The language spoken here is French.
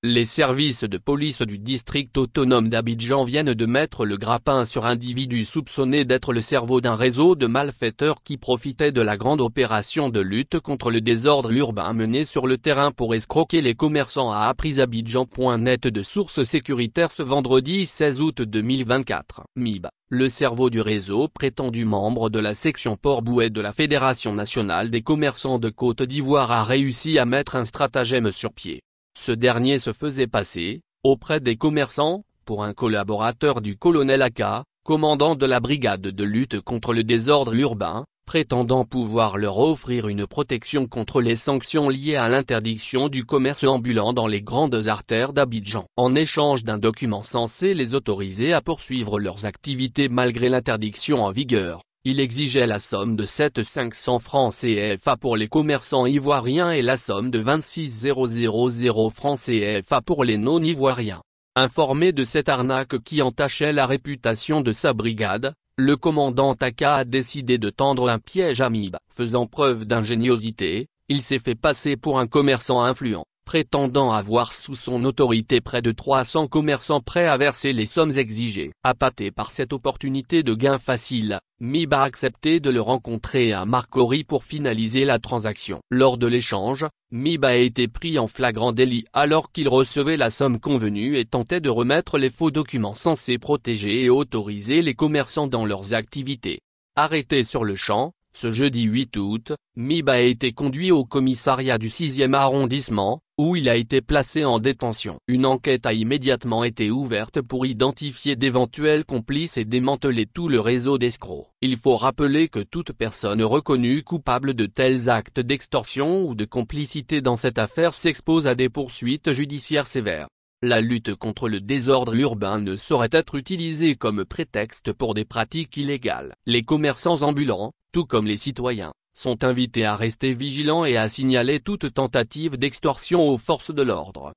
Les services de police du district autonome d'Abidjan viennent de mettre le grappin sur individu soupçonné d'être le cerveau d'un réseau de malfaiteurs qui profitait de la grande opération de lutte contre le désordre urbain menée sur le terrain pour escroquer les commerçants, a appris Abidjan.net de sources sécuritaires ce vendredi 16 août 2024. MIB, le cerveau du réseau prétendu membre de la section Port-Bouët de la Fédération nationale des commerçants de Côte d'Ivoire, a réussi à mettre un stratagème sur pied. Ce dernier se faisait passer, auprès des commerçants, pour un collaborateur du colonel Aka, commandant de la brigade de lutte contre le désordre urbain, prétendant pouvoir leur offrir une protection contre les sanctions liées à l'interdiction du commerce ambulant dans les grandes artères d'Abidjan. En échange d'un document censé les autoriser à poursuivre leurs activités malgré l'interdiction en vigueur, il exigeait la somme de 7 500 francs CFA pour les commerçants ivoiriens et la somme de 26 000 francs CFA pour les non-ivoiriens. Informé de cette arnaque qui entachait la réputation de sa brigade, le commandant Aka a décidé de tendre un piège à MIB. Faisant preuve d'ingéniosité, il s'est fait passer pour un commerçant influent, prétendant avoir sous son autorité près de 300 commerçants prêts à verser les sommes exigées. Appâté par cette opportunité de gain facile, MIB a accepté de le rencontrer à Marcory pour finaliser la transaction. Lors de l'échange, MIB a été pris en flagrant délit alors qu'il recevait la somme convenue et tentait de remettre les faux documents censés protéger et autoriser les commerçants dans leurs activités. Arrêté sur le champ, ce jeudi 8 août, MIB a été conduit au commissariat du 6e arrondissement, où il a été placé en détention. Une enquête a immédiatement été ouverte pour identifier d'éventuels complices et démanteler tout le réseau d'escrocs. Il faut rappeler que toute personne reconnue coupable de tels actes d'extorsion ou de complicité dans cette affaire s'expose à des poursuites judiciaires sévères. La lutte contre le désordre urbain ne saurait être utilisée comme prétexte pour des pratiques illégales. Les commerçants ambulants, tout comme les citoyens, sont invités à rester vigilants et à signaler toute tentative d'extorsion aux forces de l'ordre.